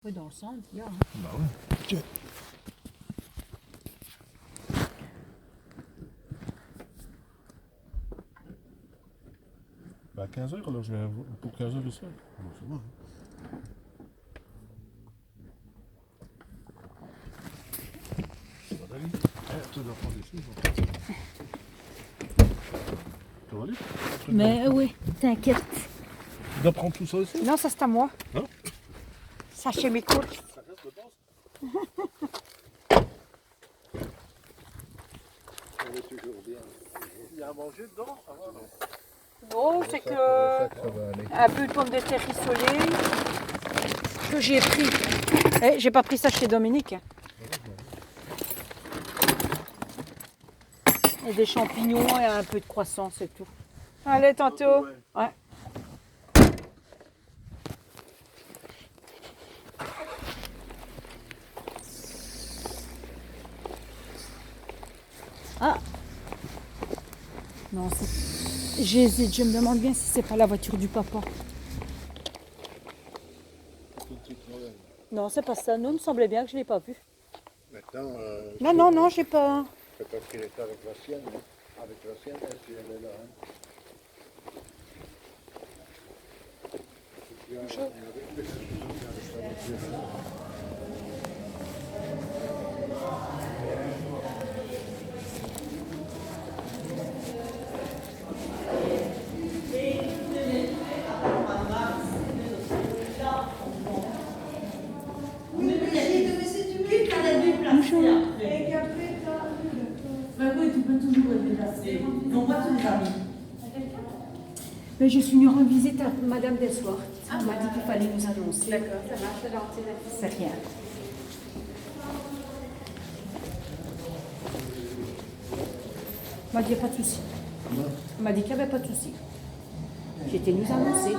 Oui, dans le centre, il y a. Hein. Bah ouais. Tiens. Bah 15h, alors je viens pour 15h le soir. Bon, ça va. Hein. Ça va, David? Tu dois prendre des choses. Ça va aller? Mais oui, t'inquiète. Tu dois prendre tout ça aussi? Non, ça c'est à moi. Non? Ça chez mes courses. Ça reste, je pense. On est toujours bien. Il y a à manger dedans? Ah ouais, non. Non, c'est que un peu de pommes de terre rissolées que j'ai pris. Eh, j'ai pas pris ça chez Dominique. Et des champignons et un peu de croissant, c'est tout. Allez, tantôt. Ouais. Ah. Non, c'est... J'hésite, je me demande bien si c'est pas la voiture du papa. Non, c'est pas ça. Non, il me semblait bien que je l'ai pas vu. Maintenant, Non, j'ai pas. peut-être qu'il est avec la sienne. Hein. Avec la sienne, si elle est là. Hein. Bonjour. Mais je suis venue rendre visite à Madame Dessoir. Elle m'a dit qu'il fallait nous annoncer. D'accord, ça marche, C'est rien. Elle m'a dit qu'il n'y a pas de souci. Elle m'a dit qu'il n'y avait pas de souci. J'étais nous annoncer.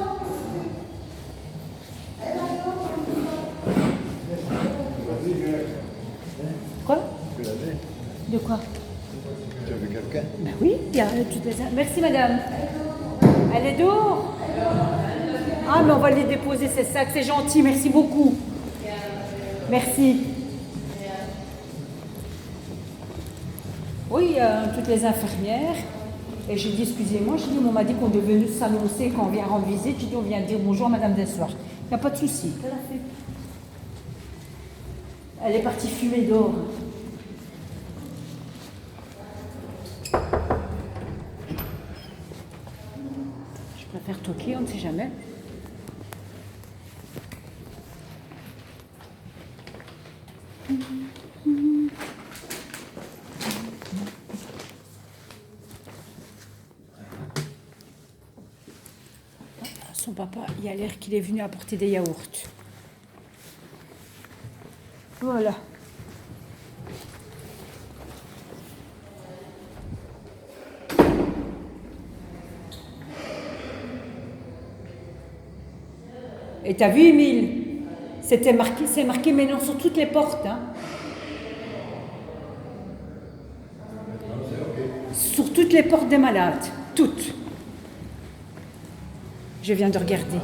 Quoi? Tu l'as vu? De quoi? Tu as vu quelqu'un? Ben oui, il y a toutes les... Merci madame. Elle est dehors. Ah mais on va les déposer ces sacs, c'est gentil, merci beaucoup. Merci. Oui, il y a toutes les infirmières. Et j'ai dit, excusez-moi, j'ai dit, on m'a dit qu'on devait nous s'annoncer quand on vient rendre visite. J'ai dit, on vient dire bonjour à madame Dessoir. Il n'y a pas de souci. Elle est partie fumer dehors. Je préfère toquer, on ne sait jamais. Son papa, il a l'air qu'il est venu apporter des yaourts. Voilà. Et t'as vu, Émile? C'était marqué, c'est marqué maintenant sur toutes les portes. Hein. Sur toutes les portes des malades. Toutes. Je viens de regarder.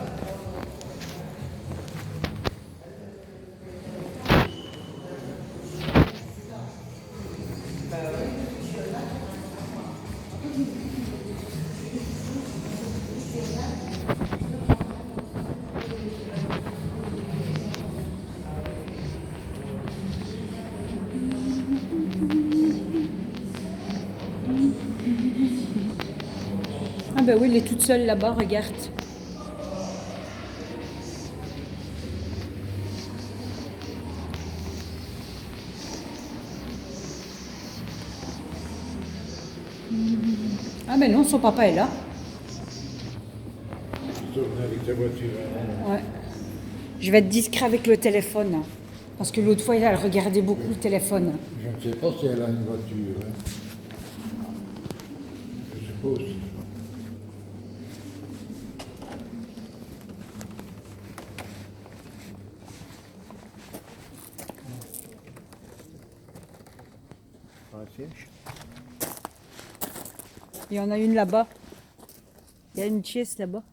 Ah ben oui, elle est toute seule là-bas, regarde. Ah ben non, son papa est là. Tu tournes avec ta voiture. Hein. Ouais. Je vais être discret avec le téléphone. Hein, parce que l'autre fois, elle regardait beaucoup le téléphone. Je ne sais pas si elle a une voiture. Hein. Je suppose. Un siège. Il y en a une là-bas. Il y a une chaise là-bas.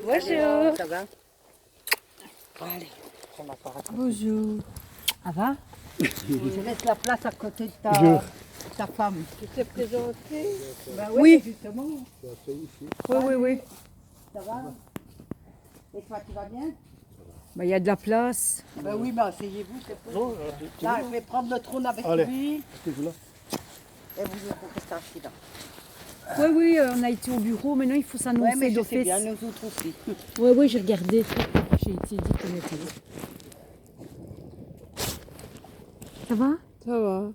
Bonjour. Ça va? Allez, on va pas raconter. Bonjour. Ça va? Je laisse la place à côté de ta femme. Tu t'es présentée? Ben Oui. Justement. Oui. Ça va? Et toi, tu vas bien? Il y a de la place. Ben oui, mais asseyez-vous, c'est pour. Là, je vais prendre le trône avec lui. Là. Et vous restez assis là. Oui, on a été au bureau. Maintenant, il faut Oui, s'annoncer mais je sais d'office. bien, nous autres aussi. Oui, j'ai regardé. J'ai été dit qu'on était là. Ça va? Ça va.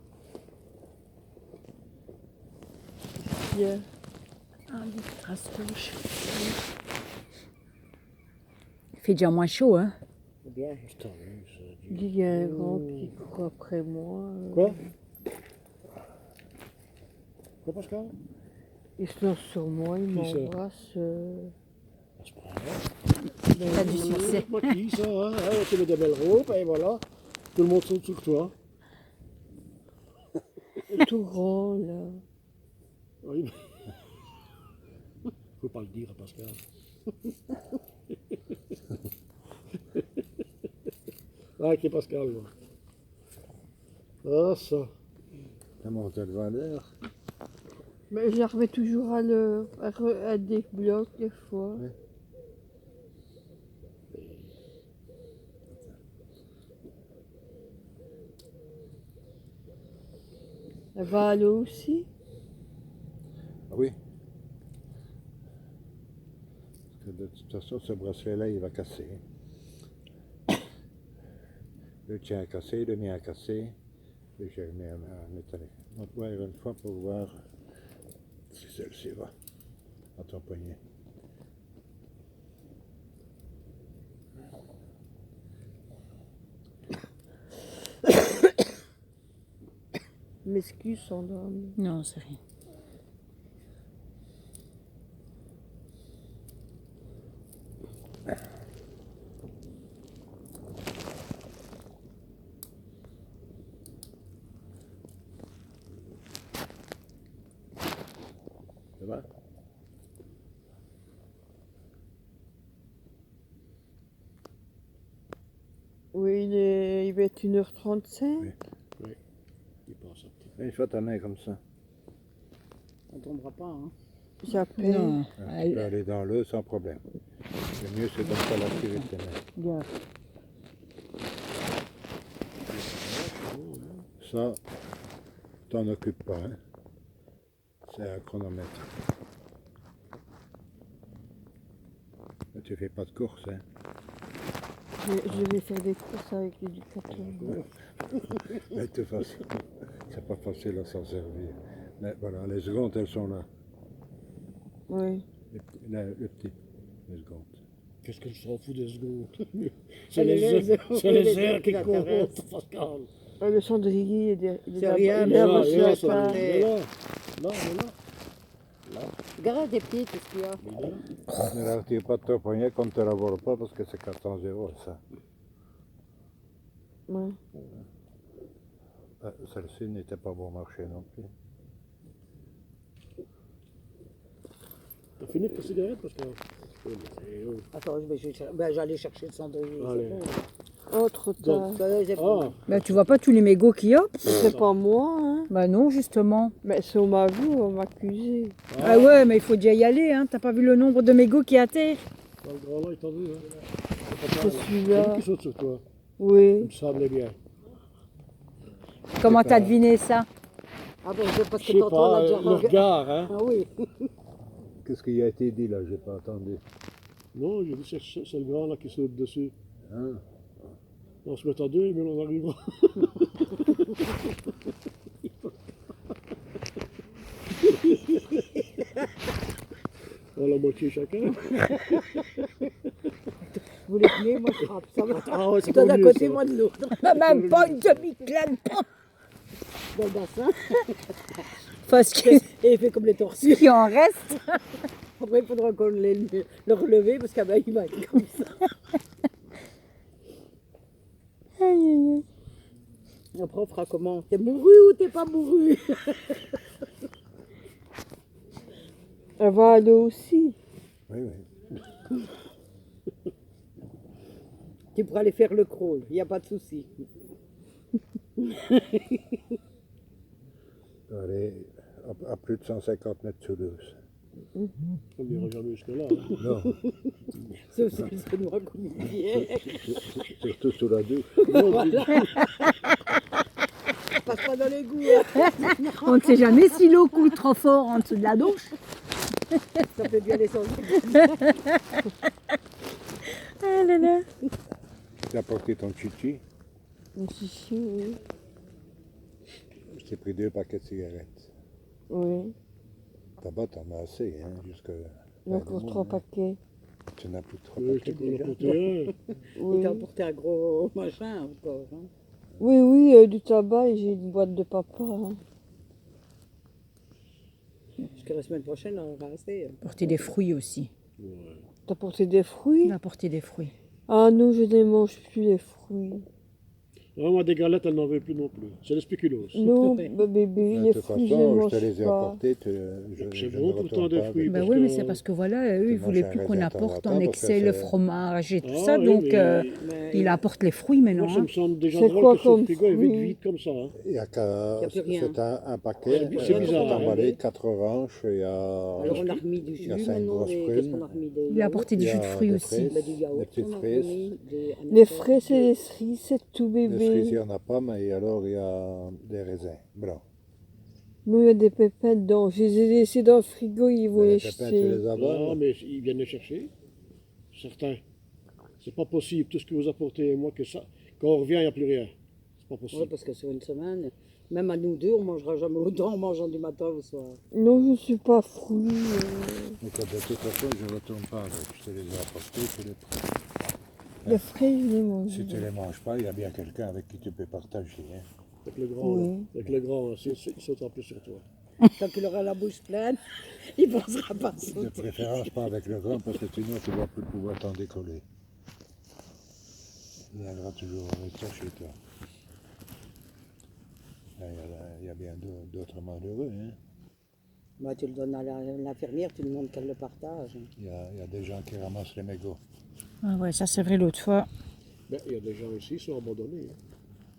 Bien. Ah, des traces rouges. Il fait déjà moins chaud, hein? Bien. Putain, oui, ça a dû- Il y a un grand qui court après moi. Quoi Quoi, Pascal? Il se lance sur moi, il Qui ça? m'embrasse. À ce point-là. T'as du succès. Moi qui, ça, hein? Tu mets des belles robes, et voilà. Tout le monde saute sur toi. Tout grand, là. Oui. Faut pas le dire à Pascal. Ah, qui est Pascal, moi. Ah, ça. La montée de valeur. Mais je la remets toujours à l'heure, à des blocs, des fois. Oui. Elle va à l'eau aussi. Ah oui. Parce que de toute façon, ce bracelet-là, il va casser. Le tien a cassé, le mien a cassé. Et j'ai mis un métallique. On va voir une fois pour voir si celle-ci va à ton poignet. M'excuse, s'endormir. Non, c'est rien. Ça va? Oui, il va être 1h35. Oui. Il pense un petit Une fois ta main comme ça. On tombera pas, hein. J'appelle. Non. Tu peux aller dans l'eau sans problème. Le mieux, c'est de ne pas la tirer de tes mains. Bien. Ça, t'en occupes pas, hein. C'est un chronomètre. Mais tu fais pas de course, hein. Je vais faire des courses avec l'éducateur. Mais de toute façon, c'est pas facile à s'en servir. Mais voilà, les secondes, elles sont là. Oui. Le petit, les secondes. Qu'est-ce que je s'en fous des secondes? C'est les airs qui qui comptent, intéressent. Pascal. Le cendrier, il C'est rien, il mais a là, reçu là, la ça part. va. Il est là. Là, il est là. Regarde tes pieds, qu'est-ce qu'il y a? Il est là. Ne la retire pas de ton poignet comme tu ne la voles pas parce que c'est 400 euros, ça. Ouais. Celle-ci n'était pas bon marché non plus. T'as fini ta cigarette, Pascal? Attends, j'allais chercher le cendrier. Allez. Oh, trop tard. Ah, Bah, tu vois pas tous les mégots qu'il y a? C'est pas moi, hein. Bah non, justement. Mais si on m'a vu, on m'a accusé. Ah ouais, mais il faut déjà y aller, hein. T'as pas vu le nombre de mégots qu'il y a à terre? dans le grand là, il t'a vu, hein? Je suis là. C'est lui qui saute sur toi. Il Oui. me semblait bien. Comment t'as deviné ça? Ah ben, c'est parce Je que sais tantôt on a pas, déjà le regard, hein? Ah oui. Qu'est-ce qui a été dit là? J'ai pas entendu. Non, j'ai dit c'est le grand là qui saute dessus. Hein? On se met à deux, mais on arrivera. À la moitié chacun. Vous les tenez, moi je frappe. Ça va. Ah ouais, c'est Toi pas d'un mieux, côté, ça. moi de l'autre. Même pas une demi-clane. Dans le bassin. Parce que Et il fait comme les tortues. ce qui en reste. Après, il faudra qu'on le relever parce qu'il va être comme ça. Après, on fera comment? T'es mouru ou t'es pas mouru? Elle va à l'eau aussi. Oui, oui. Tu pourras aller faire le crawl, il n'y a pas de souci. Allez, à plus de 150 mètres sous l'eau. On n'ira jamais jusque-là. Hein. Non, Sauf si c'est noir comme une bière. surtout sous la douche. Passe pas dans les goûts. Hein. On ne sait jamais si l'eau coule trop fort en dessous de la douche. Ça fait bien les sens. Ah là là. Tu as porté ton chichi, Un chichi, oui. je t'ai pris 2 paquets de cigarettes. Oui. Tabac, t'en as assez, hein, jusque... Il y a encore 3 paquets. Tu n'as plus de 3 Oui, je paquets t'ai déjà. porté un. Il Oui. t'a emporté un gros machin encore. Hein. Oui, oui, du tabac et j'ai une boîte de papa. Hein. Jusqu'à la semaine prochaine, on va rester. Porter des fruits aussi. T'as porté des fruits? Il a porté des fruits. Ah non, je ne mange plus les fruits. Ah, moi, des galettes, elle n'en veut plus non plus. C'est des spéculoos. Non, Ouais. bébé, De les toute fruits, je ne façon, je mange te les ai pas. apportés, C'est je bon ne pourtant retourne des pas fruits. avec. Ben parce oui, mais que- c'est parce que voilà, eux, ils Tu ne voulaient manges plus un qu'on raisin de temps en apporte temps en parce que excès le c'est- fromage et tout Ah, ça. oui, Donc, mais il apporte les fruits maintenant. moi, ça Hein. me semble déjà C'est drôle quoi que ce comme frigo est vide, fruit? vide comme ça. Hein. Il n'y a qu'à... Il y a plus rien. C'est un paquet, C'est bizarre, hein. emballé, 4 oranges, il y a... Alors on a remis du il jus y a 5 maintenant. grosses Qu'est-ce prunes. qu'on a remis des Il a apporté Il du y jus de a fruits des aussi. fraises. Bah, du yaourt. Des petites on a fraises. remis des Les frais, c'est les cerises, c'est tout, Les cerises, il n'y bébé. en a pas, mais alors il y a des raisins blancs. Nous, il y a des pépins dedans. Je les ai laissés dans le frigo, ils vont Mais les les pépins, tu jeter. les Ah, avales. mais ils viennent les chercher. Certains. C'est pas possible, tout ce que vous apportez, moi, que ça. Quand on revient, il n'y a plus rien. C'est pas Oui, possible. parce que sur une semaine, même à nous deux, on mangera jamais autant en mangeant du matin au soir. Non, je ne suis pas fruit. Donc de toute façon, je ne retourne pas avec. Je te les ai apportés, tu les prends. Les frais, je les mange. Si tu ne les manges pas, il y a bien quelqu'un avec qui tu peux partager. Hein. Avec le grand, Oui. là. Avec le grand, là, il saute un peu sur toi. Tant qu'il aura la bouche pleine, il ne pensera pas De sauter. préférence pas avec le grand, parce que sinon tu ne vas plus pouvoir t'en décoller. Il viendra toujours avec ça chez toi. Il y a bien d'autres malheureux. Hein. Bah, tu le donnes à l'infirmière, tu lui demandes qu'elle le partage. Il y a des gens qui ramassent les mégots. Ah ouais, ça c'est vrai l'autre fois. Ben, il y a des gens ici qui sont abandonnés. Hein.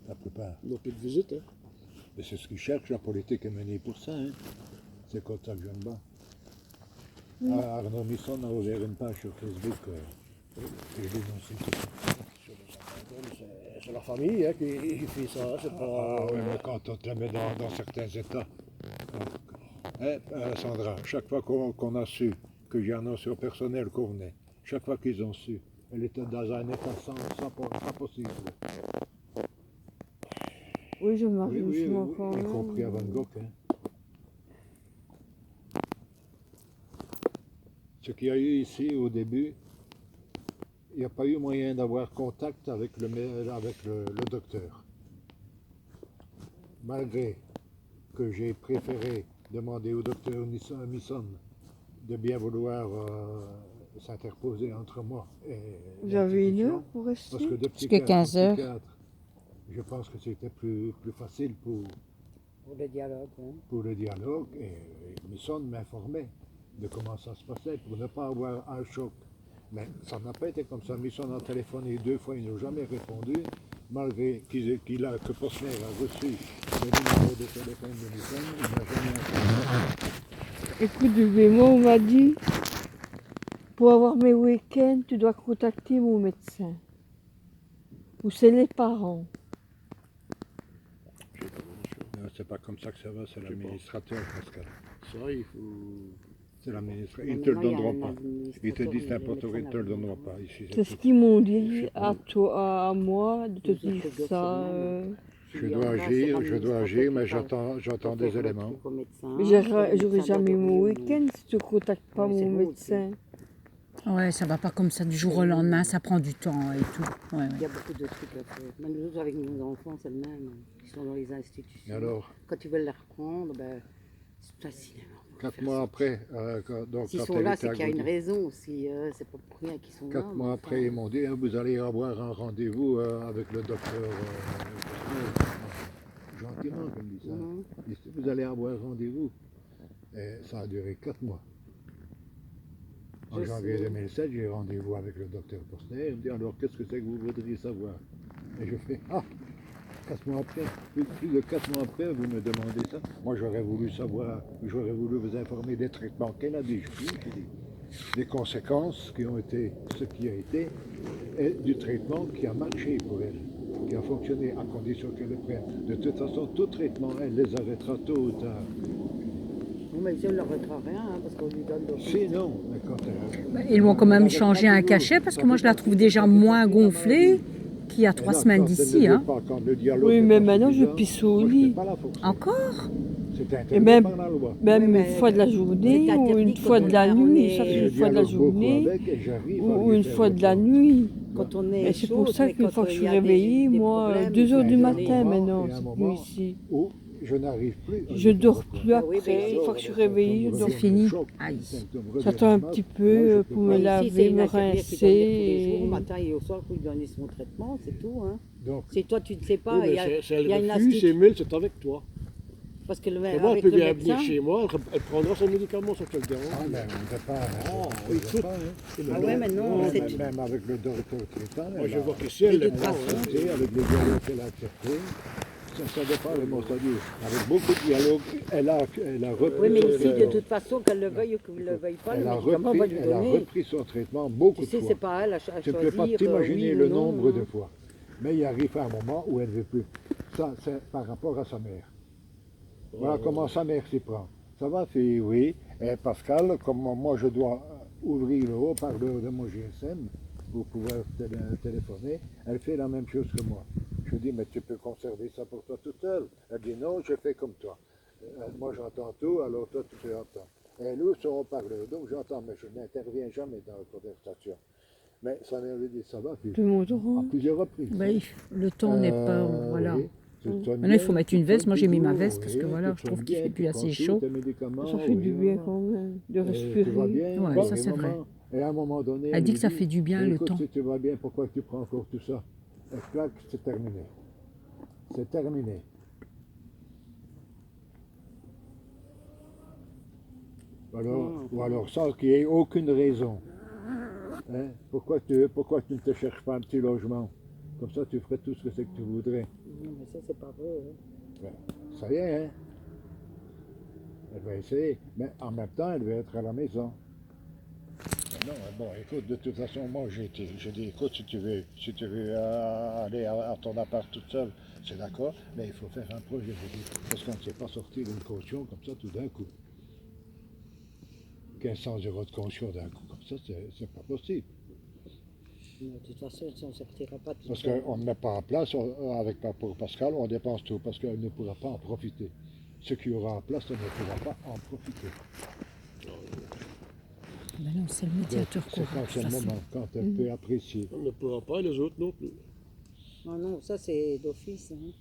La plupart. Ils n'ont plus de visite. Hein. Mais c'est ce qu'ils cherchent, la politique est menée pour ça. Hein. C'est comme ça que je me bats. Ah, Arnaud Misson a ouvert une page sur Facebook. Et je dénonce tout ça. C'est la famille hein, qui fait ça. Hein. C'est pas. Ah oui, mais quand on te met dans certains états. Hein, Sandra, chaque fois qu'on a su que j'ai annoncé au personnel qu'on venait, chaque fois qu'ils ont su, elle était dans un état sans possible. Oui, je marche Oui, oui, doucement oui, quand y même. compris à Van Gogh. Hein. Ce qu'il y a eu ici au début, il n'y a pas eu moyen d'avoir contact avec le docteur. Malgré que j'ai préféré demander au docteur Misson de bien vouloir s'interposer entre moi et Vous avez une l'institution, heure pour rester? parce que de Jusqu'à 15 heures. psychiatre, je pense que c'était plus facile Pour le dialogue. Hein. pour le dialogue et Misson m'informait de comment ça se passait pour ne pas avoir un choc. Mais ça n'a pas été comme ça. Misson a téléphoné 2 fois, ils n'ont jamais répondu, malgré que Posner a reçu le numéro de téléphone de Misson, il n'a jamais répondu. Écoute, bébé, moi, on m'a dit, pour avoir mes week-ends, tu dois contacter mon médecin. Ou c'est les parents. Non, c'est pas comme ça que ça va, c'est l'administrateur, Pascal. Ça, il faut. C'est l'administrateur. Mais Ils ne te le maintenant, il y a donneront un pas. administrateur, Ils te disent il y a n'importe le quoi, ils ne te le médecin donneront là-dedans. pas. Ici, C'est ce tout. qu'ils m'ont dit à toi, à moi, de te Ils dire écrivent ça. Je dois agir, mais j'entends des éléments. Mais j'aurai jamais mon week-end si tu ne contactes pas Oui, c'est mon bon médecin. Ouais, ça va pas comme ça du jour au lendemain, ça prend du temps et tout. Ouais, ouais. Il y a beaucoup de trucs à faire. Même nous autres, avec nos enfants, c'est le même. Ils sont dans les institutions. Et alors, Quand tu veux les reprendre, ben, c'est facile. 4 mois après, donc S'ils quand sont elle là, était c'est à qu'il y a une Gaudi, raison aussi. C'est pas pour rien qu'ils sont là. 4 mois mais après, enfin, ils m'ont dit, ah, vous allez avoir un rendez-vous avec le docteur. Gentiment, comme dit ça. Mhm. Ils disent, vous allez avoir rendez-vous. Et ça a duré 4 mois. En janvier 2007, j'ai rendez-vous avec le docteur Postner. Il me dit alors qu'est-ce que c'est que vous voudriez savoir? Et je fais 4 mois après, plus de 4 mois après, vous me demandez ça. Moi j'aurais voulu savoir, j'aurais voulu vous informer des traitements qu'elle a déjà pris, des conséquences qui ont été ce qui a été, et du traitement qui a marché pour elle, qui a fonctionné à condition qu'elle le prenne. De toute façon, tout traitement, elle les arrêtera tôt ou tard. Non, mais je ne leur arrêtera rien, hein, parce qu'on lui donne de... Sinon, mais quand Ils lui ont quand même changé un cachet parce que moi je la trouve déjà moins gonflée qu'il y a 3 semaines d'ici. Hein. Oui, mais maintenant je pisse au lit. Encore? Et même une fois de la journée ou une fois de la nuit. Ça fait une fois de la journée ou une fois de la nuit. Quand on est Et c'est pour ça qu'une fois que je suis réveillée, moi, 2 heures du matin maintenant, cette nuit-ci. Je n'arrive plus. Je dors plus après. Une fois que je suis réveillée, je dors. C'est fini. Aïe. J'attends un petit peu pour me laver, me rincer. Tous les jours, matin et au soir, pour lui donner son traitement, c'est tout. Hein. Donc, Si toi, tu ne sais pas, il y a, Si elle il y a une refuse, astuce. Emile, c'est avec toi. Parce que le, Et moi, elle avec peut le bien médecin... venir chez moi, elle prendra son médicament sans qu'elle dérange. on ne pas. oui, tout. Ah ouais, mais non, c'est... Même avec le docteur traitant, Moi, je vois qu'ici, elle de est toute pas. façon, avec les dialogues qu'elle a acceptés, ça dépend de mon statut. Avec beaucoup de dialogues, elle a repris. Oui, mais ici, de toute façon, qu'elle le veuille ou qu'elle ne le veuille pas, le médicament va lui elle a donner. repris son traitement beaucoup Tu sais, de c'est fois. pas elle à choisir. Tu ne peux pas t'imaginer oui le ou non, nombre hein. de fois. Mais il arrive à un moment où elle ne veut plus. Ça, c'est par rapport à sa mère. Voilà comment sa mère s'y prend. Ça va, fille, oui. Et Pascal, comme moi je dois ouvrir le haut-parleur de mon GSM pour pouvoir téléphoner, elle fait la même chose que moi. Je dis, mais tu peux conserver ça pour toi toute seule. Elle dit, non, je fais comme toi. Moi j'entends tout, alors toi tu peux entendre. Elle ouvre son haut-parleur, donc j'entends, mais je n'interviens jamais dans la conversation. Mais sa mère lui dit, ça va, fille. Tout le monde À rentre. plusieurs reprises. Ben, le temps n'est pas. Voilà. Oui. Maintenant, il faut mettre une veste. Moi, j'ai mis ma veste parce que voilà, je trouve qu'il fait plus assez chaud. Ça fait du bien quand même de respirer. Ouais, ça, c'est vrai. Et à un moment donné, Elle dit lui que ça fait du bien, le écoute, temps. Si tu vas bien, pourquoi tu prends encore tout ça? Et clac, c'est terminé. C'est terminé. Ou alors sans qu'il n'y ait aucune raison. Hein? Pourquoi tu ne te cherches pas un petit logement? Comme ça, tu ferais tout ce que c'est que tu voudrais. Non, mais ça, c'est pas vrai. Hein. Ben, ça y est, hein? Elle va essayer, mais en même temps, elle veut être à la maison. Ben non, bon, écoute, de toute façon, moi, j'ai dit, écoute, si tu veux aller à ton appart toute seule, c'est d'accord, mais il faut faire un projet, je dis, parce qu'on ne sait pas sortir une caution comme ça tout d'un coup. 1500 € de caution d'un coup, comme ça, c'est pas possible. Mais de toute façon, on ne sortira pas tout Parce seul. qu'on ne met pas en place, avec pour Pascal, on dépense tout, parce qu'elle ne pourra pas en profiter. Ce qui aura en place, on ne pourra pas en profiter. Ben non, c'est le médiateur C'est courant. quand c'est le moment, quand elle peut apprécier. On ne pourra pas, les autres non plus. Non, non, ça, c'est d'office. Hein.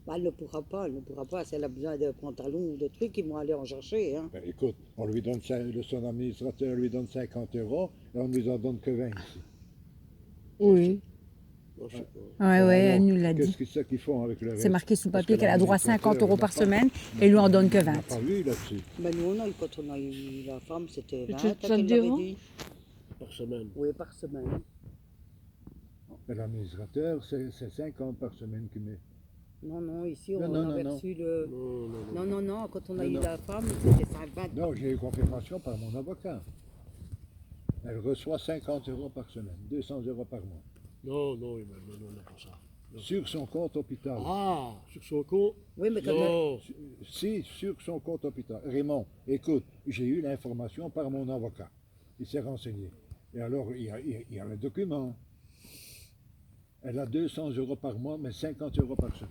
Bah, elle ne pourra pas, Si elle a besoin de pantalons ou de trucs, ils vont aller en chercher. Hein. Ben, écoute, on lui donne son administrateur lui donne 50 € et on ne nous en donne que 20 ici. Oui. Moi, je sais pas. Ouais, ouais, elle nous l'a Qu'est-ce dit. qu'ils font avec le reste? C'est marqué sous le Parce papier que qu'elle a droit à 50 € par semaine et il lui en donne que On n'a 20. pas vu là-dessus. Ben, nous, non, quand on a eu la femme, c'était Et 20, ça te qu'elle l'avait dérange? dit. Par semaine. Oui, par semaine. Mais l'administrateur, c'est 50 par semaine qu'il met. Non, non, ici, Non, on non, avait non, reçu le... Non, non, non. Non, non, non, quand on a Non, eu non. la femme, c'était 20. Non, j'ai eu confirmation par mon avocat. Elle reçoit 50 € par semaine, 200 € par mois. Non, non, Emile, non, non, non, pas ça. Non. Sur son compte hôpital. Ah, sur son compte. Oui, mais quand même... Non. Si, sur son compte hôpital. Raymond, écoute, j'ai eu l'information par mon avocat. Il s'est renseigné. Et alors, il y a le document. Elle a 200 € par mois, mais 50 € par semaine.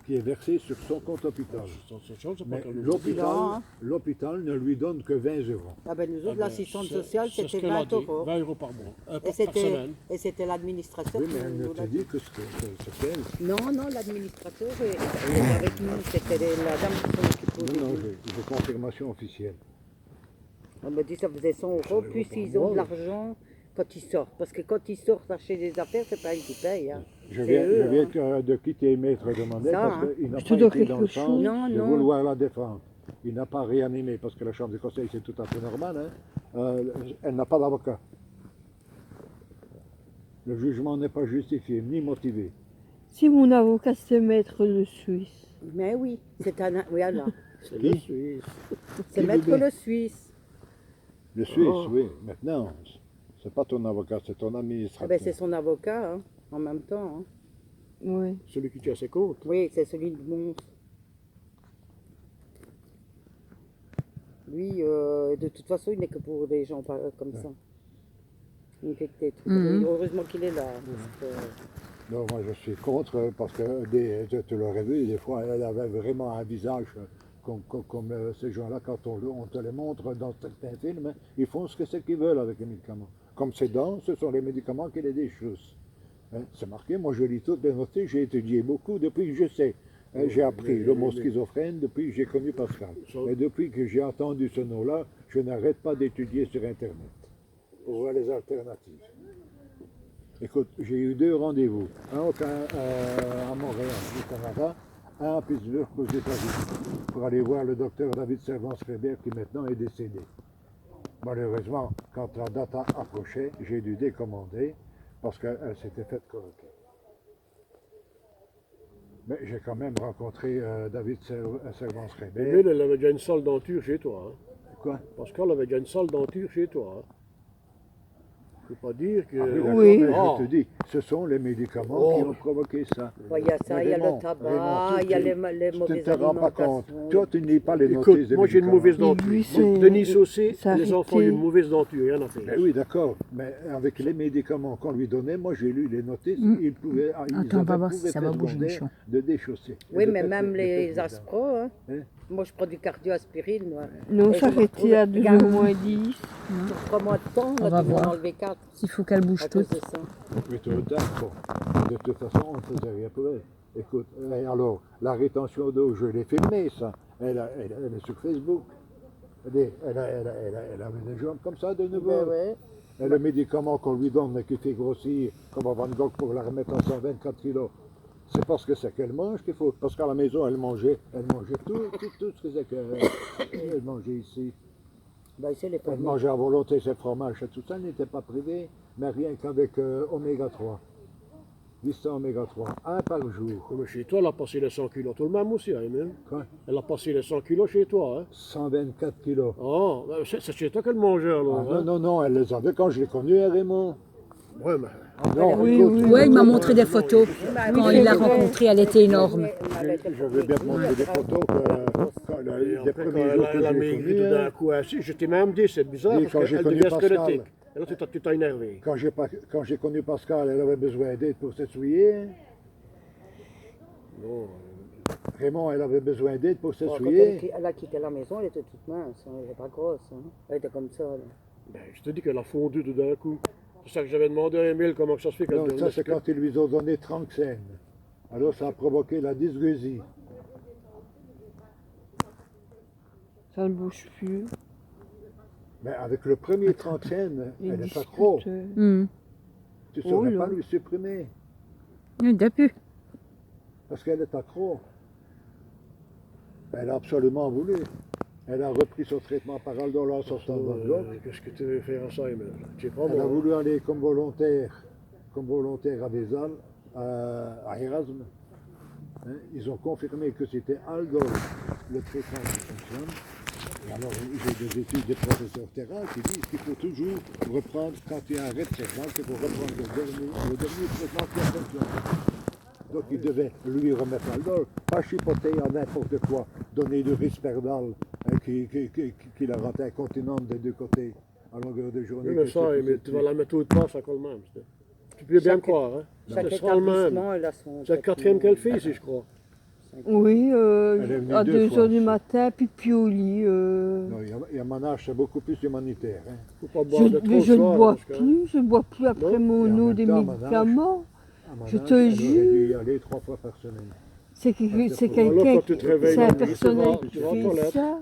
Qui est versé sur son compte hôpital. C'est pas Mais comme nous. l'hôpital ne lui donne que 20 €. Ah ben, nous autres, Ah ben, l'assistante c'est- sociale, c'est ce c'était qu'elle a 20 dit, €. 20 € par mois. Par Et semaine. c'était l'administrateur Oui, qui mais elle ne nous te l'a dit dit. que c'est elle. Non, non, l'administrateur était avec nous, c'était la dame qui s'en occupait. Non, non, j'ai confirmation officielle. On me dit que ça faisait 100 €, plus ils ont de l'argent quand ils sortent. Parce que quand ils sortent acheter des affaires, c'est pas eux qui payent. Hein. Je eux, viens de quitter Maître de Mandet Ça, parce hein. qu'il n'a Je te pas dois été dans le quelque sens chose. Non, de non. vouloir la défendre. il n'a pas réanimé, parce que la Chambre des conseils, c'est tout à fait normal, hein. Elle n'a pas d'avocat. Le jugement n'est pas justifié, ni motivé. Si mon avocat c'est Maître Le Suisse. Mais oui, c'est un... Voilà. C'est le Suisse. C'est Qui Maître bébé le Suisse. Le Suisse, Oh. oui. Maintenant, c'est pas ton avocat, c'est ton Ah administrateur. ben, c'est son avocat, hein, en même temps. Hein. Oui. Celui qui tient ses comptes. Oui, c'est celui de Mons. Lui, de toute façon, il n'est que pour des gens comme ça. Il fait que des trucs. Et heureusement qu'il est là. Parce que... Non, moi je suis contre, parce que tu l'aurais vu, des fois, elle avait vraiment un visage comme ces gens-là, quand on te les montre dans certains films, hein, ils font ce que c'est qu'ils veulent avec les médicaments. Comme ces dents, ce sont les médicaments qui les déchaussent. Hein, c'est marqué, moi je lis toutes les notes, j'ai étudié beaucoup depuis que je sais. Hein, j'ai appris le mot schizophrène depuis que j'ai connu Pascal. Et depuis que j'ai entendu ce nom-là, je n'arrête pas d'étudier sur Internet pour voir les alternatives. Écoute, j'ai eu 2 rendez-vous, un à Montréal, au Canada, un à Pittsburgh, aux États-Unis, pour aller voir le docteur David Servan-Schreiber qui maintenant est décédé. Malheureusement, quand la date approchait, j'ai dû décommander parce qu'elle s'était faite convoquer. Mais j'ai quand même rencontré David Mais Servan-Schreiber. lui, elle avait déjà une salle denture chez toi. Hein. Quoi? Pascal avait déjà une salle denture chez toi. Hein. Je ne peux pas dire que. Ah oui, d'accord, Oui. mais Ah. je te dis, ce sont les médicaments qui ont provoqué ça. Ouais, il y a ça, il y a Raymond, le tabac, Raymond, il y a les tu mauvaises ne te rends pas compte. alimentations. Toi, tu ne lis pas les Écoute, notices des moi j'ai une médicaments. mauvaise Et denture. lui, Moi, c'est- Denis Saucé, c'est les enfants ont arrêté. une mauvaise denture, rien à faire. Ben oui, d'accord, mais avec les médicaments qu'on lui donnait, moi j'ai lu les notices, il pouvait, ils Attends, on va avaient voir tout si ça effet va bouger, secondaire Michon. de déchausser. Oui, Et de mais faire même des les évidemment. aspro, hein. Hein? Moi, je prends du cardio-aspirine, moi. Non, Et je me s'arrêter à retrouve- 2h Regarde. moins 10. Sur 3 mois de temps, On là, va tu vas voir. en enlever 4 S'il faut qu'elle bouge à cause toute. de ça. Plus tôt ou tard, bon. De toute façon, on ne faisait rien pour elle. Écoute, et alors, la rétention d'eau, je l'ai filmée, ça. Elle est sur Facebook. Elle avait des jambes comme ça de nouveau. Ben ouais. Et le médicament qu'on lui donne, mais qui fait grossir, comme à Van Gogh pour la remettre en 124 kilos, c'est parce que c'est qu'elle mange qu'il faut. Parce qu'à la maison, elle mangeait tout ce que c'est qu'elle mangeait ici. Ben, c'est les Elle familles. mangeait à volonté ses fromages et tout ça, elle n'était pas privée, mais rien qu'avec oméga 3. 800 oméga 3, un par jour. Mais chez toi, elle a passé les 100 kilos. Tout le même aussi, hein, même. Quoi? Elle a passé les 100 kilos chez toi. Hein. 124 kilos. Ah, ben, c'est chez toi qu'elle mangeait alors. Ah, hein. non, elle les avait quand je l'ai connue, hein, Raymond. Ouais, mais. Non, Oui, écoute, oui. Ouais, il m'a montré des photos. Quand Oui, il l'a c'est vrai. rencontrée, elle était énorme. je veux bien te montrer des photos Et des après, quand premiers elle jours a, que elle a j'ai maigri connus. tout d'un Hein, coup assis, je t'ai même dit, c'est bizarre, Oui, parce quand j'ai qu'elle connu devient Pascal. squelettique. Et là, tu t'as énervé. quand j'ai connu Pascal, elle avait besoin d'aide pour s'essuyer. Non, Raymond, elle avait besoin d'aide pour Quand s'essuyer. elle a quitté la maison, elle était toute mince, hein, elle n'était pas grosse. Hein. Elle était comme ça. Là. ben, je te dis qu'elle a fondu tout d'un coup. C'est ça que j'avais demandé à Emile, comment ça se fait qu'elle Non, devenait ça c'est quand ils lui ont donné Tranxène. Alors ça a provoqué la dysgeusie. Ça ne bouge plus. Mais avec le premier Tranxène, Il elle est discute. accro. Hmm. Tu ne Oh saurais là. pas lui supprimer. Depuis. Parce qu'elle est accro. Elle a absolument voulu. Elle a repris son traitement par Aldol en sortant de Van Gogh. Qu'est-ce que tu veux faire à ça, Emile? Tu sais pas, Elle a moi. voulu aller comme volontaire à Vézal, à Erasme. Hein, ils ont confirmé que c'était Aldol, le traitement qui fonctionne. Et alors, j'ai des études des professeurs terrain qui disent qu'il faut toujours reprendre, quand il y a un arrêt de traitement, qu'il faut reprendre le dernier traitement qui a fonctionné. Donc il devait lui remettre Aldol, pas chipoter à n'importe quoi, donner du Risperdal qui la rendait incontinente des deux côtés à longueur de journée. Oui, mais ça, Emile, tu vas la mettre au pas, ça colle même. Tu peux bien me Chaque- croire, hein? Chaque Ce sera le même. établissement, elle a son. C'est le quatrième qu'elle fait ici, je crois. Oui, Elle est venue à 2 fois 2h du ici. matin, pipi au lit. Non, il y a mon âge, c'est beaucoup plus humanitaire. Hein. Faut pas boire de trop Mais je ne soir, bois parce que- plus, je ne bois plus après Non, mon et en eau même des temps, à mon âge, médicaments. À mon Je âge, te elle aurait jure. dû y aller 3 fois par semaine. C'est c'est quelqu'un, quand tu te réveilles c'est la un nuit, tu personnel vas- qui tu vas aux fait toilettes. ça.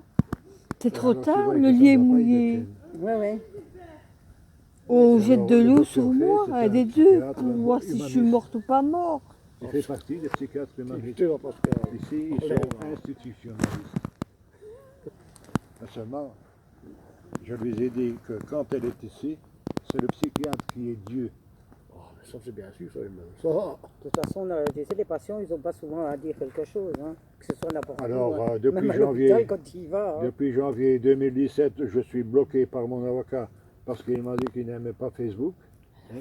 C'est trop Alors, tu tard, vois le que ça lit est va pas, mouillé. Étienne. Ouais, ouais. On Et jette alors, de le l'eau docteur sur Fay, moi, c'est un un des deux, psychiatre pour voir si je suis humaniste. morte ou pas morte. Il fait partie des psychiatres humanistes. Écoutez, là, Pascal. Ici, ils sont institutionnalistes. Mais seulement, je lui ai dit que quand elle est ici, c'est le psychiatre qui est Dieu. Oh, mais ça, c'est bien sûr, ça, ça. De toute façon, tu sais, les patients, ils n'ont pas souvent à dire quelque chose, hein, que ce soit n'importe où. Alors, hein. depuis Même à janvier- l'hôpital, quand il va. Hein. Depuis janvier 2017, je suis bloqué par mon avocat parce qu'il m'a dit qu'il n'aimait pas Facebook. Hein.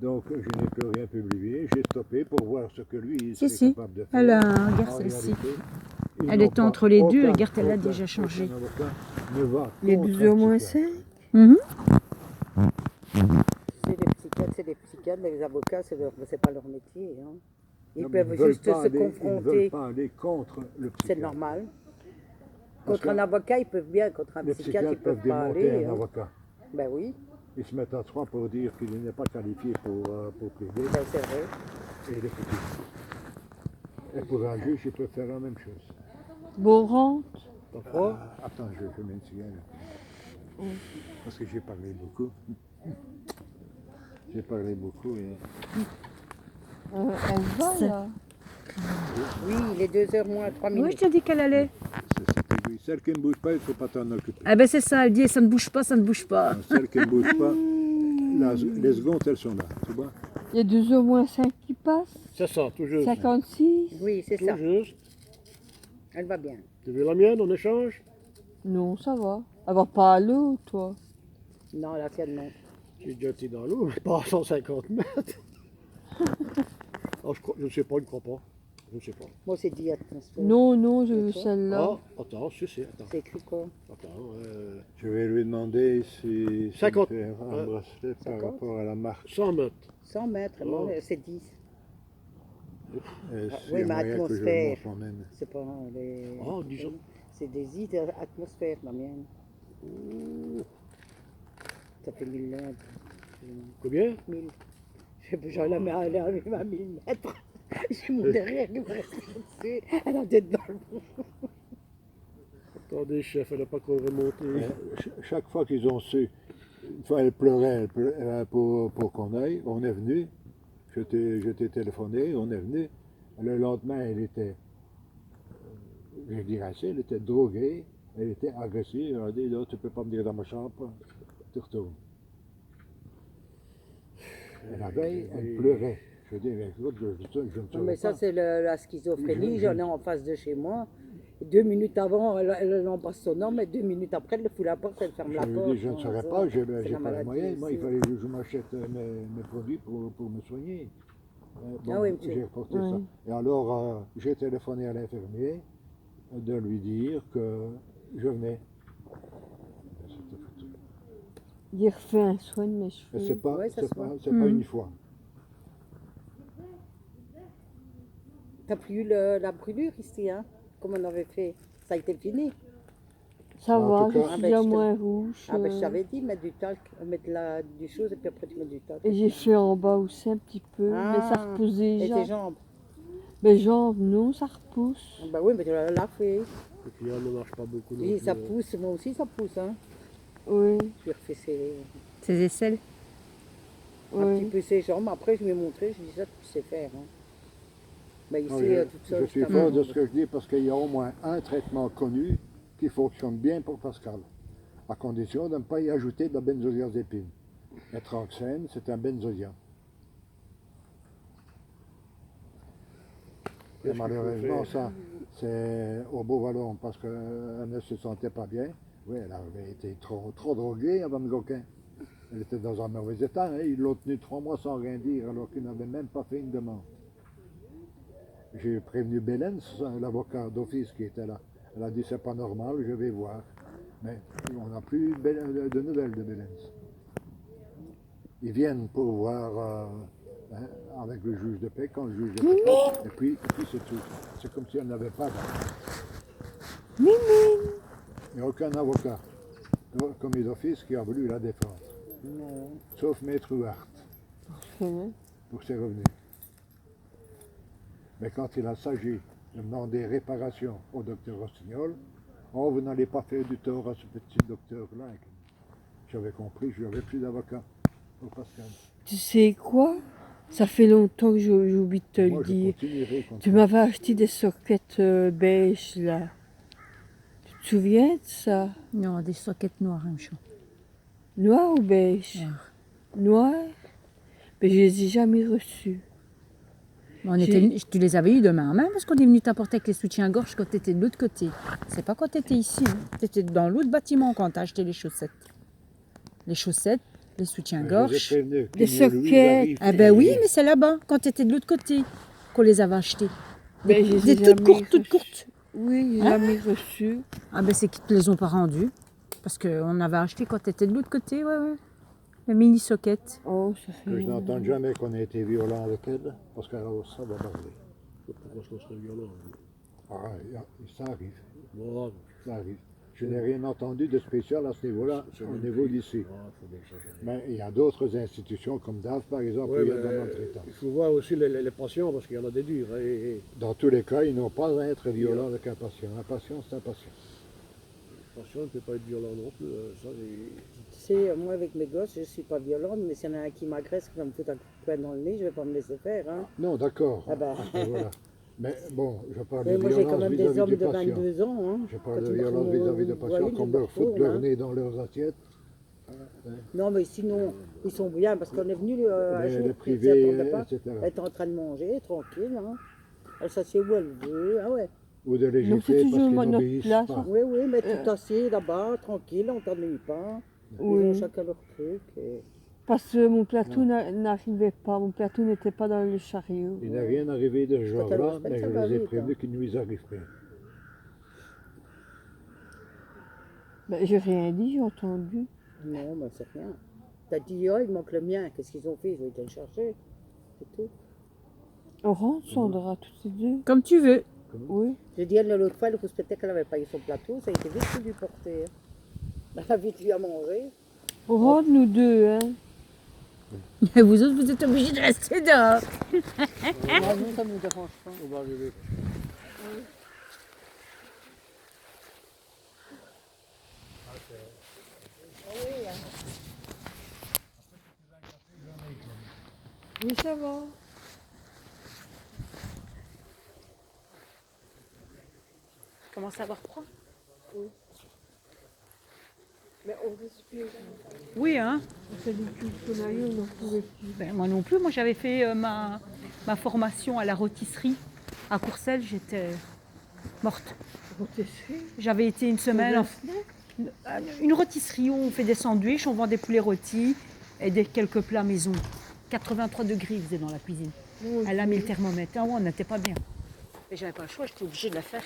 Donc, je n'ai plus rien publié. J'ai stoppé pour voir ce que lui il Si, serait si. capable de faire. Elle a, En regarde celle-ci. réalité, ils Elle n'ont était pas entre les deux, aucun- regarde, elle a aucun- déjà changé. aucun avocat ne va Les contre 12 un au moins psychiatre. 5. Mhm. C'est des psychiatres, les avocats, c'est pas leur métier. Hein. Ils Non, mais peuvent veulent juste pas se aller- Ils ne confronter, veulent pas aller contre le psychiatre. c'est normal. Parce Contre un que avocat, ils peuvent bien, contre un Les psychiatre, ils psychiatres peuvent peuvent pas démonter aller. un hein. avocat. Ben oui, Ils se mettent à trois pour dire qu'il n'est pas qualifié pour plaider ben c'est vrai. et l'écouter. Et pour un juge, il peut faire la même chose. Bon, rentre. T'as froid? Attends, je vais fumer une cigarette. Parce que j'ai parlé beaucoup. J'ai parlé beaucoup. Et... Elle va là. Oui, il est 2h moins 3 Oui, minutes. je t'ai dit qu'elle allait. c'est ça qui lui. Celle qui ne bouge pas, il ne faut pas t'en occuper. Ah ben c'est ça, elle dit ça ne bouge pas, ça ne bouge pas. Celle qui ne bouge pas, les secondes, elles sont là. Tu vois? Il y a 2 au moins 5 qui passent. C'est ça, tout juste. 56. Oui, c'est Tout ça. juste. Elle va bien. Tu veux la mienne en échange? Non, ça va. Elle va pas à l'eau, toi. Non, la tienne, non. J'ai déjà été dans l'eau, mais pas à 150 mètres. Oh, je ne sais pas, je ne crois pas. Je ne sais pas. Moi, c'est 10 atmosphères. Non, non, je veux celle-là. Ah, attends, attends. C'est écrit quoi? Attends, Je vais lui demander si 50. faire un bracelet par 50. rapport à la marque. 100 mètres. 100 mètres, Oh. moi, c'est 10. Et oui, c'est mais moyen que je le atmosphère. monte moi-même. C'est pas les... Oh, disons. C'est des atmosphères, la mienne. Ça fait 1000 mètres. Combien? 1000. J'en ai aller arriver à 1000 mètres. J'ai mon derrière qui me reste dessus. Elle a tête dans le fond. Attendez, chef, elle n'a pas encore remonté. Chaque fois qu'ils ont su, une fois elle pleurait pour qu'on aille, on est venu, je t'ai téléphoné, on est venu. Le lendemain, elle était, je dirais assez, elle était droguée, elle était agressive, elle a dit, là, tu peux pas me dire dans ma chambre, tu retournes. Et la veille, elle pleurait. Je dis, écoute, je ne Non, saurais mais ça, pas. c'est la schizophrénie. J'en ai en face de chez moi. 2 minutes avant, elle embrasse son homme, et 2 minutes après, elle fout la porte, elle ferme Je la lui porte. dis, je ne Bon, saurais ça, pas, j'ai c'est la pas les maladie moyens. Moi, il aussi. fallait que je m'achète mes produits pour me soigner. Ah oui, monsieur. J'ai reporté Oui. ça. Et alors, j'ai téléphoné à l'infirmier de lui dire que je venais. C'était foutu. Il refait un soin de mes Et cheveux. c'est pas, Ouais, ça c'est se pas, voit. c'est pas une fois. T'as plus eu la brûlure ici, hein? Comme on avait fait. Ça a été fini. Ça En va, tout je cas- suis Ah, ben, déjà je te- moins rouge. Ah ben je t'avais dit, mettre du talc, mettre du chose et puis après tu mets du talc. Et j'ai fait en bas aussi un petit peu, mais ça Ah, repousse Et déjà. tes jambes? Mes jambes, non, ça repousse. Ah bah oui, mais tu l'as fait. Et puis elle ne marche pas beaucoup. non Oui, plus, ça pousse, moi aussi ça pousse, hein. Oui, Je lui refais Ses aisselles. un petit oui. peu ses jambes. Après, je lui ai montré, je lui ai dit ça, tu sais faire. Hein. Bah ici, Non, je, toute seule. je suis t'as fort pas- de ce que je dis parce qu'il y a au moins un traitement connu qui fonctionne bien pour Pascal, à condition de ne pas y ajouter de la benzodiazépine. Le Tranxène, c'est un benzodiazepine. Et Qu'est-ce qu'il faut malheureusement, faire? ça, c'est au Beau-Vallon parce qu'elle ne se sentait pas bien. Oui, elle avait été trop droguée avant le coquin. Elle était dans un mauvais état. Hein. Ils l'ont tenue 3 mois sans rien dire alors qu'il n'avait même pas fait une demande. J'ai prévenu Bélens, l'avocat d'office qui était là. Elle a dit c'est pas normal, je vais voir. Mais on n'a plus de nouvelles de Bélens. Ils viennent pour voir avec le juge de paix, quand le juge de paix passe, et puis c'est tout. C'est comme si elle n'avait pas d'avocat. Il n'y a aucun avocat, commis d'office, qui a voulu la défendre. Non. Sauf Maître Huart, Hein. pour ses revenus. Mais quand il a s'agit de demander réparation au docteur Rossignol, oh, vous n'allez pas faire du tort à ce petit docteur-là. J'avais compris, je n'avais plus d'avocat pour Pascal. Tu sais quoi? Ça fait longtemps que j'ai oublié de te Moi, le je dire. continuerai comme Tu ça. m'avais acheté des sockets beige là. Tu te te souviens de ça? Non, des soquettes noires, hein, chaud. Noir ou beige? Noir. Mais je les ai jamais reçus. Tu les avais eu de main en main parce qu'on est venu t'apporter avec les soutiens-gorge quand tu étais de l'autre côté. C'est pas quand tu étais ici. Tu étais dans l'autre bâtiment quand tu as acheté les chaussettes. Les chaussettes, les soutiens-gorge. Des soquettes. Ah ben oui, mais c'est là-bas, quand tu étais de l'autre côté, qu'on les avait achetés. Mais je les ai Des toutes jamais courtes, toutes reçus. courtes. Oui, j'ai Hein? jamais reçu. Ah ben c'est qu'ils te les ont pas rendus. Parce qu'on avait acheté quand tu étais de l'autre côté, ouais. Le mini socket. Oh, ça fait. Que je n'entende jamais qu'on ait été violent avec elle, parce qu'alors ça va parler. Pourquoi est-ce qu'on serait violent? Ah, ça arrive, Voilà. ça arrive. Je n'ai rien entendu de spécial à ce niveau-là, au niveau lycée. Ah, faut bien exagérer. Mais il y a d'autres institutions, comme DAF par exemple, Ouais, où il y a mais, de maltraitance. il faut voir aussi les patients, parce qu'il y en a des durs. Dans tous les cas, ils n'ont pas à être violents avec un patient. Un patient, c'est un patient. Le patient ne peut pas être violent non plus. Ça, Tu sais, moi avec mes gosses, je ne suis pas violente, mais s'il y en a un qui m'agresse, qui va me foutre un coup de poing dans le nez, je ne vais pas me laisser faire. Hein. Non, d'accord. Ah ben. Voilà. Mais bon, je parle Mais de moi j'ai quand violence même des vis-à-vis hommes du de patient. 22 ans. Hein, Je parle quand de ils violence font- vis-à-vis de vous patients, voyez, comme les leur foutre pauvres, leur hein. nez dans leurs assiettes. Non, mais sinon, ils sont bien parce qu'on est venu un Les jour, puis privés, elle s'attendait pas. etc. Elle est en train de manger, tranquille. Hein. Elle s'assied où elle veut. Ah ouais. Ou de les Nous, faut jeter parce toujours qu'ils notre n'obéissent place. pas. Oui, oui, mais tout assis là-bas, tranquille, on t'ennuie pas. Ils Oui. ont chacun leur truc. Et... Parce que mon plateau n'arrivait pas. Mon plateau n'était pas dans le chariot. Il n'est rien arrivé de ce Quand elle genre-là, respecte, mais je ça va les ai vite, prévenus hein. qu'il ne lui arrive rien. Ben, j'ai rien dit, j'ai entendu. Non, mais c'est rien. T'as dit, oh, il manque le mien. Qu'est-ce qu'ils ont fait? Ils ont été le chercher. C'est tout. On rentre, Sandra, toutes les deux. Comme tu veux. Oui. J'ai dit, elle, l'autre fois, elle respectait qu'elle n'avait pas eu son plateau. Ça a été vite de lui porter. Hein. Elle a vite lui à manger. On rentre, nous deux, hein. Et vous autres, vous êtes obligés de rester dehors. Moi, nous, ça ne nous dérange pas. on va arriver. Oui, ça va. Commence à avoir froid. Mais on respire. Oui, hein. C'est du cul qu'on a eu, on n'en pouvait plus. Ben, moi non plus. Moi, j'avais fait ma formation à la rôtisserie à Courcelles. J'étais morte. J'avais été une semaine une rôtisserie où on fait des sandwichs, on vend des poulets rôtis et quelques plats maison. 83 degrés il faisait dans la cuisine. Elle a mis le thermomètre. Ah ouais, on n'était pas bien. Mais j'avais pas le choix, j'étais obligée de la faire.